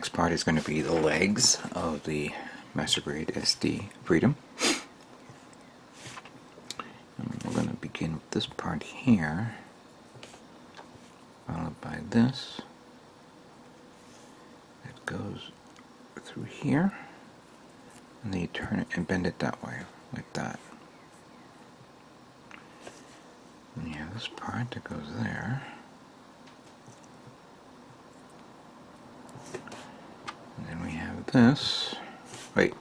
next part is going to be the legs of the Master Grade SD Freedom. And we're going to begin with this part here, followed by this. It goes through here, and then you turn it and bend it that way, like that. And you have this part that goes there. And then we have this. Wait,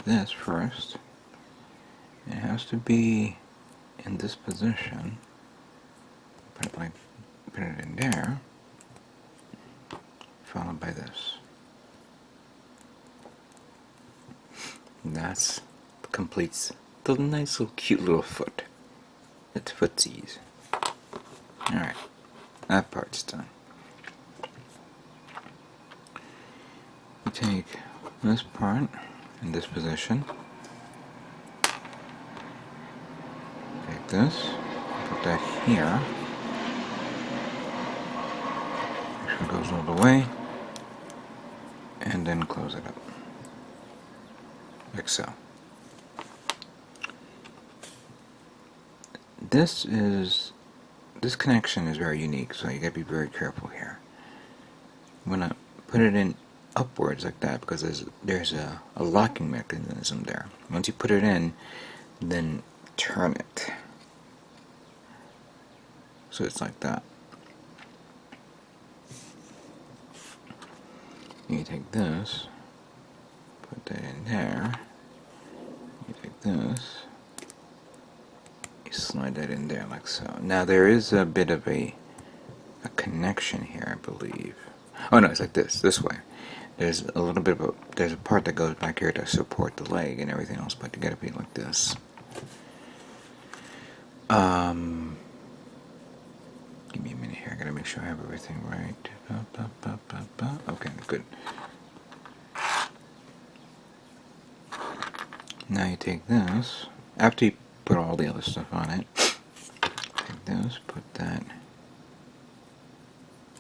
this first. It has to be in this position. Put it in there. Followed by this. And that's completes the nice little cute little foot. It's footsies. Alright, that part's done. You take this part in this position. Take this, put that here. Make sure it goes all the way. And then close it up. Like so. This connection is very unique, so you gotta be very careful here. I'm gonna put it in upwards like that because there's a locking mechanism there. Once you put it in, then turn it. So it's like that. You take this, put that in there. You take this, you slide that in there like so. Now there is a bit of a connection here, I believe. Oh no, it's like this way. There's a little bit of there's a part that goes back here to support the leg and everything else, but you gotta be like this. Give me a minute here, I gotta make sure I have everything right. Okay, good. Now you take this, after you put all the other stuff on it, take this, put that,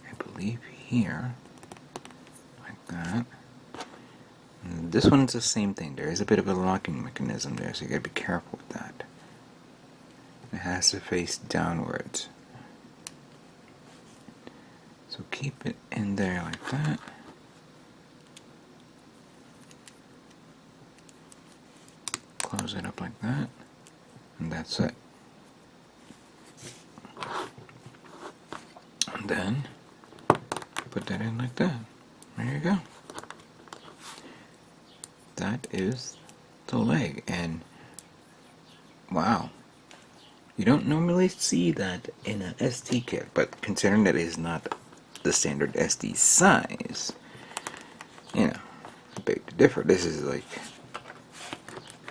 I believe here, like that. And this one's the same thing, there is a bit of a locking mechanism there, so you gotta be careful with that. It has to face downwards. So keep it in there like that. Close it up like that. And that's it. And then put that in like that. There you go. That is the leg. And wow. You don't normally see that in an SD kit, but considering that it is not the standard SD size, you know, I beg to differ. This is like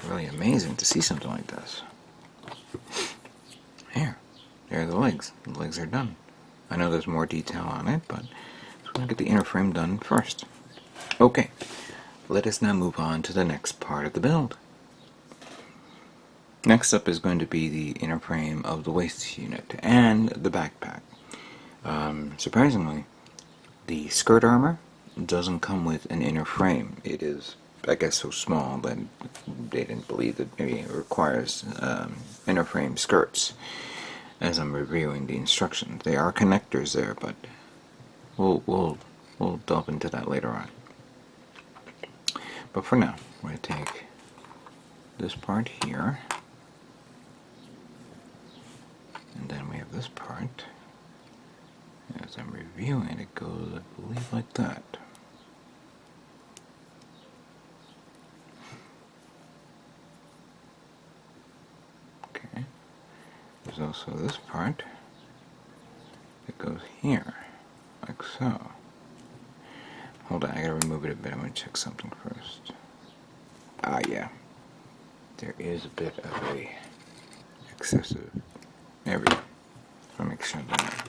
really amazing to see something like this. Here, there are the legs. The legs are done. I know there's more detail on it, but I'm going to get the inner frame done first. Okay, let us now move on to the next part of the build. Next up is going to be the inner frame of the waist unit and the backpack. Surprisingly, the skirt armor doesn't come with an inner frame. It is, I guess, so small that they didn't believe that maybe it requires inner frame skirts. As I'm reviewing the instructions, there are connectors there, but we'll delve into that later on. But for now, we're going to take this part here, and then we have this part. As I'm reviewing, it goes, I believe, like that. Okay. There's also this part that goes here, like so. Hold on, I gotta remove it a bit. I'm gonna check something first. Ah, yeah. There is a bit of a excessive. There we go. So make sure that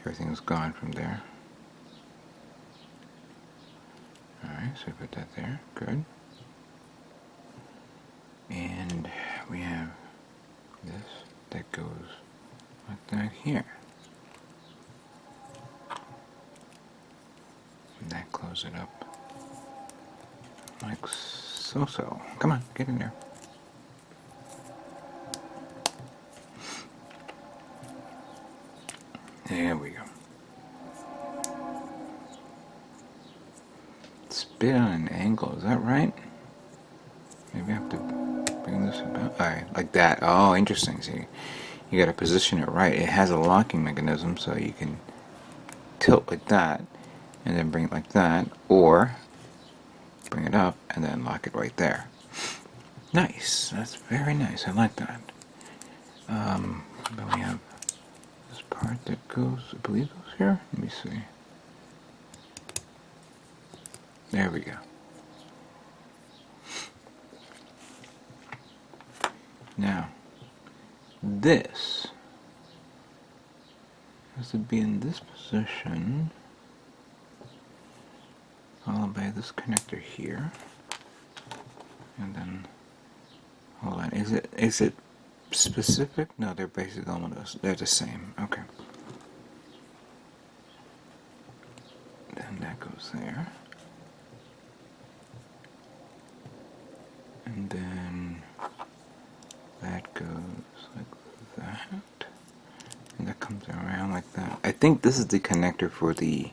everything's gone from there. Alright, so we put that there. Good. And we have this that goes like that here. then close it up like so. Come on, get in there. There we go. Spit on an angle, is that right? Maybe I have to bring this about. Alright, like that. Oh, interesting. See, you gotta position it right. It has a locking mechanism, so you can tilt like that, and then bring it like that, or bring it up and then lock it right there. Nice. That's very nice. I like that. Then we have this part that goes, I believe goes here. Let me see. There we go. Now, this has to be in this position, followed by this connector here, and then, hold on, is it specific? No, they're basically almost, they're the same. Okay. Then that goes there. And then that goes like that. And that comes around like that. I think this is the connector for the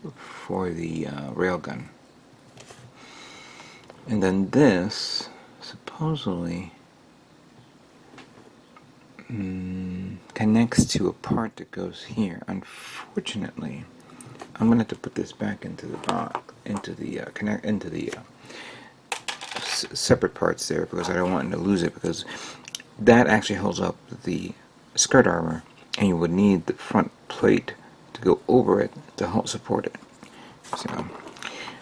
railgun. And then this supposedly connects to a part that goes here. Unfortunately, I'm gonna have to put this back into the box, into the separate parts there, because I don't want to lose it, because that actually holds up the skirt armor, and you would need the front plate to go over it to help support it. So,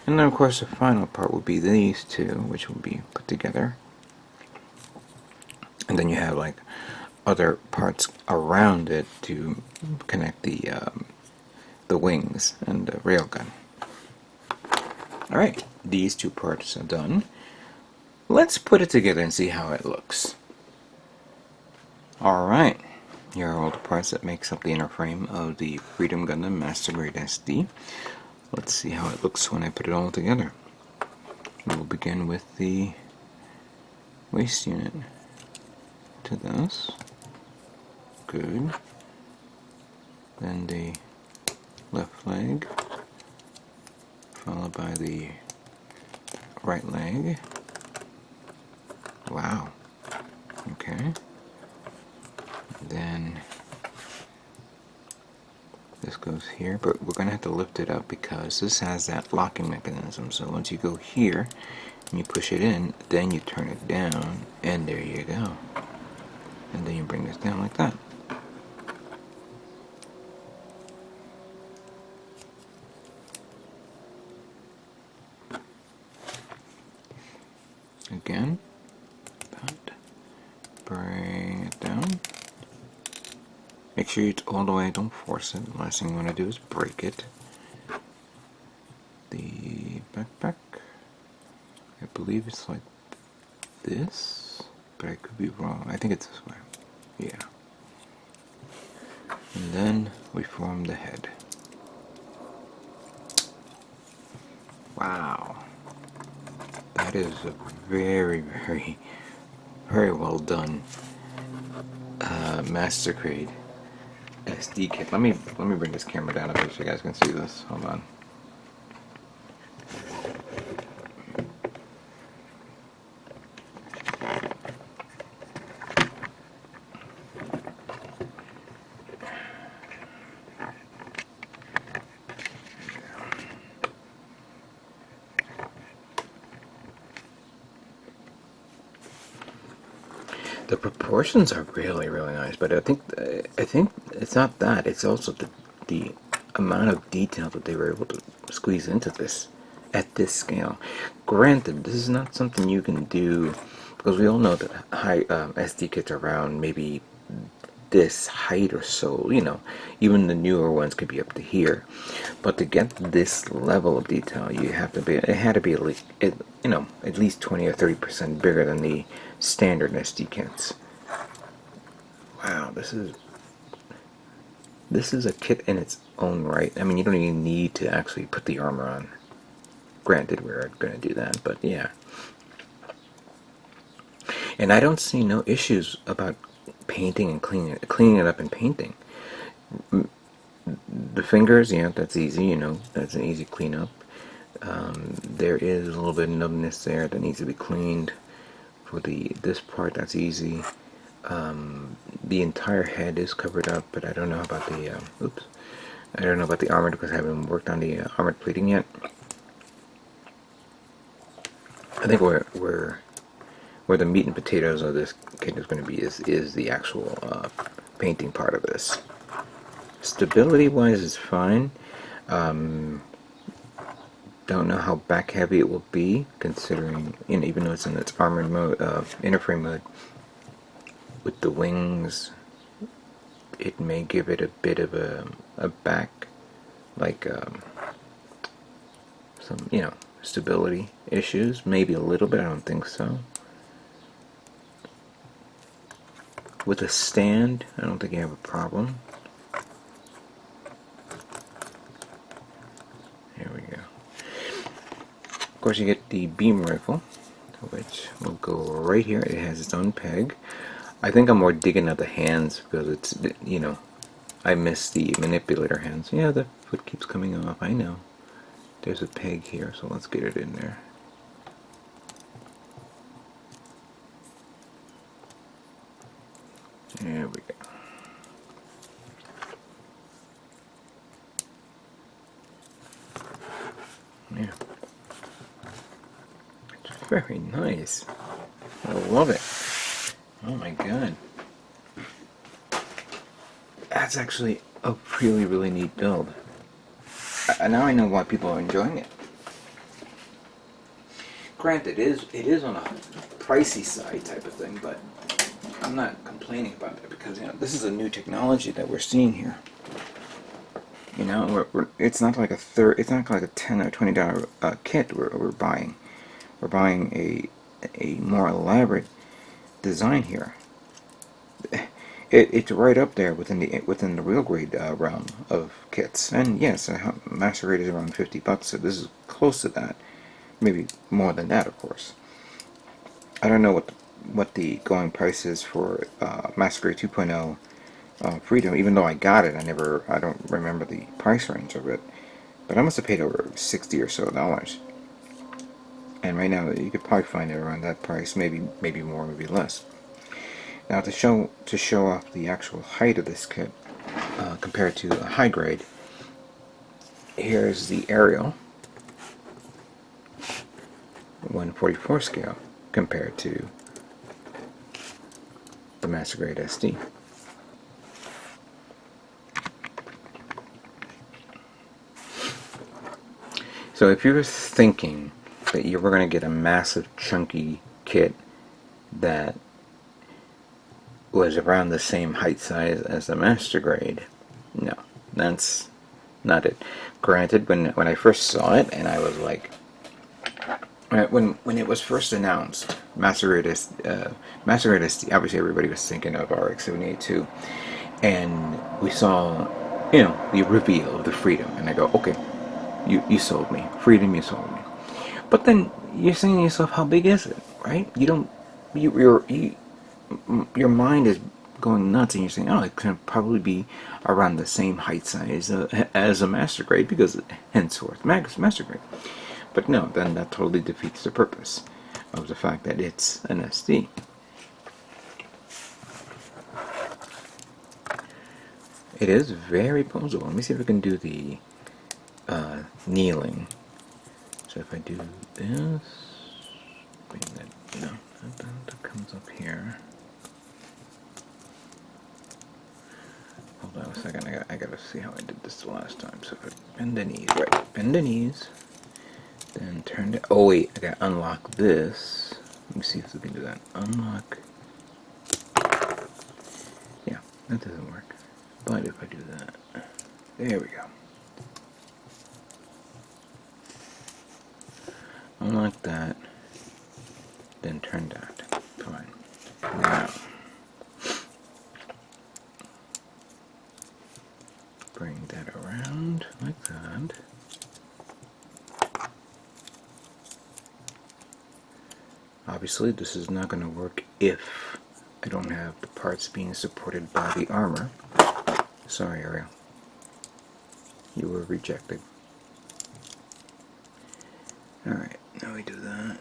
and then of course the final part would be these two, which will be put together, and then you have like other parts around it to connect the wings and the railgun. Alright, these two parts are done. Let's put it together and see how it looks. Alright, here are all the parts that makes up the inner frame of the Freedom Gundam Master Grade SD. Let's see how it looks when I put it all together. We will begin with the waist unit. To this. Good. Then the left leg, followed by the right leg. Wow. Okay. Then this goes here, but we're going to have to lift it up because this has that locking mechanism. So once you go here and you push it in, then you turn it down, and there you go. And then you bring this down like that. Again, that. Bring it down. Make sure it's all the way, don't force it. The last thing you want to do is break it. The backpack, I believe it's like this, but I could be wrong. I think it's this way. Yeah. And then we form the head. Wow. That is a very, very, very well done Master Grade SD kit. Let me bring this camera down a bit so you guys can see this. Hold on. The proportions are really, really nice, but I think it's not that. It's also the amount of detail that they were able to squeeze into this at this scale. Granted, this is not something you can do, because we all know that high SD kits are around maybe this height or so. You know, even the newer ones could be up to here. But to get this level of detail, you have to be. It had to be at least, at least 20 or 30% bigger than the standard SD kits. Wow, this is this is a kit in its own right. I mean, you don't even need to actually put the armor on. Granted, we're going to do that, but yeah. And I don't see no issues about painting and cleaning it up and painting. The fingers, yeah, that's easy, you know, that's an easy cleanup. There is a little bit of numbness there that needs to be cleaned. For this part, that's easy. The entire head is covered up, but I don't know about the I don't know about the armor because I haven't worked on the armored plating yet. I think where the meat and potatoes of this kit is going to be is the actual painting part of this. Stability wise is fine. Don't know how back heavy it will be, considering, you know, even though it's in its armored mode, interframe mode. With the wings, it may give it a bit of a back, like some, you know, stability issues. Maybe a little bit. I don't think so. With a stand, I don't think you have a problem. Here we go. Of course, you get the beam rifle, which will go right here. It has its own peg. I think I'm more digging at the hands because it's, you know, I miss the manipulator hands. Yeah, the foot keeps coming off. I know. There's a peg here, so let's get it in there. There we go. Yeah. It's very nice. I love it. Oh my god. That's actually a really, really neat build. Now I know why people are enjoying it. Granted, it is on a pricey side type of thing, but I'm not complaining about it because, you know, this is a new technology that we're seeing here. You know, it's not like it's not like a $10 or $20 kit we're buying. We're buying a more elaborate design here. It's right up there within the real grade realm of kits. And yes, master grade is around $50, so this is close to that. Maybe more than that, of course. I don't know what the going price is for master grade 2.0 Freedom. Even though I got it, I don't remember the price range of it. But I must have paid over $60 or so. And right now, you could probably find it around that price, maybe more, maybe less. Now, to show off the actual height of this kit compared to a high grade, here's the aerial 1/44 scale compared to the master grade SD. So if you're thinking that you were going to get a massive chunky kit that was around the same height size as the master grade, no, that's not it. Granted, when I first saw it, and I was like, when it was first announced, master grade SD, obviously everybody was thinking of RX-78 and we saw, you know, the reveal of the Freedom, and I go, okay, you sold me, Freedom, you sold me. But then you're saying to yourself, how big is it, right? You don't, your mind is going nuts, and you're saying, oh, it can probably be around the same height size as a master grade, because henceforth master grade. But no, then that totally defeats the purpose of the fact that it's an SD. It is very posable. Let me see if I can do the kneeling. So if I do this, bring that, you know, that comes up here. Hold on a second, I gotta see how I did this the last time. So if I bend the knees, right, bend the knees, then turn it, oh wait, I gotta unlock this. Let me see if we can do that. Unlock. Yeah, that doesn't work. But if I do that, there we go. Unlock that, then turn that. Fine. Now, bring that around like that. Obviously, this is not going to work if I don't have the parts being supported by the armor. Sorry, Ariel. You were rejected. Alright, now we do that.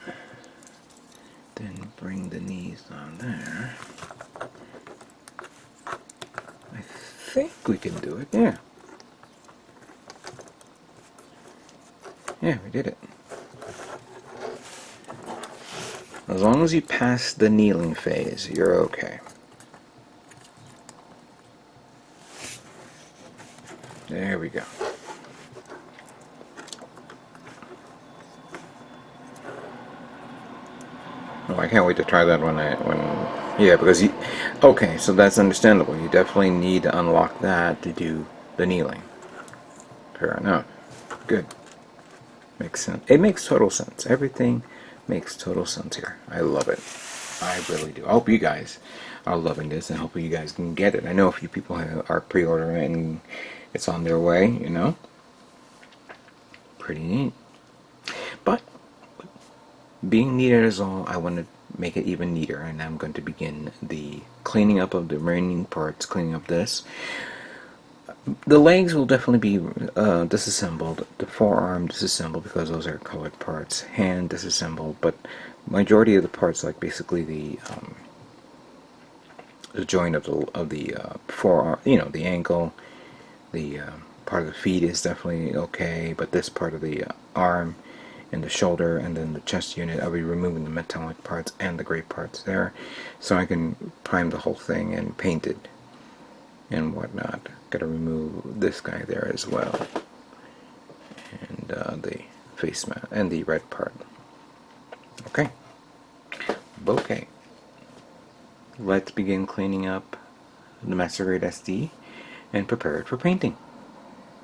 Then bring the knees on there. I think we can do it. Yeah. Yeah, we did it. As long as you pass the kneeling phase, you're okay. There we go. Oh, I can't wait to try that yeah, because okay, so that's understandable. You definitely need to unlock that to do the kneeling. Fair enough. Good. Makes sense. It makes total sense. Everything makes total sense here. I love it. I really do. I hope you guys are loving this, and hopefully you guys can get it. I know a few people are pre-ordering it, and it's on their way, you know. Pretty neat. But being neater is all, I want to make it even neater, and I'm going to begin the cleaning up of the remaining parts, cleaning up this. The legs will definitely be disassembled, the forearm disassembled because those are colored parts, hand disassembled, but majority of the parts, like basically the joint of the forearm, you know, the ankle, the part of the feet is definitely okay, but this part of the arm and the shoulder and then the chest unit, I'll be removing the metallic parts and the gray parts there, so I can prime the whole thing and paint it and whatnot. Gotta remove this guy there as well, and the face mask and the red part. Okay, bouquet. Let's begin cleaning up the Master Grade SD and prepare it for painting.